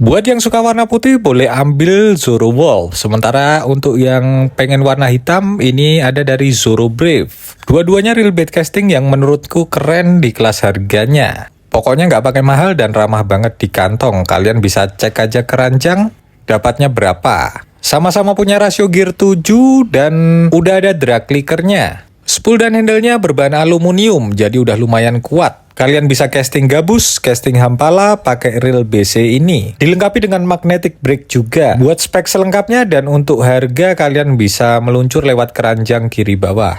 Buat yang suka warna putih boleh ambil Zoro Wolf. Sementara untuk yang pengen warna hitam, ini ada dari Zoro Brave. Dua-duanya real bed casting yang menurutku keren di kelas harganya. Pokoknya nggak pakai mahal dan ramah banget di kantong. Kalian bisa cek aja keranjang, dapatnya berapa. Sama-sama punya rasio gear 7 dan udah ada drag clickernya. Spool dan handle-nya berbahan aluminium, jadi udah lumayan kuat. Kalian bisa casting gabus, casting hampala, pakai reel BC ini. Dilengkapi dengan magnetic brake juga. Buat spek selengkapnya dan untuk harga kalian bisa meluncur lewat keranjang kiri bawah.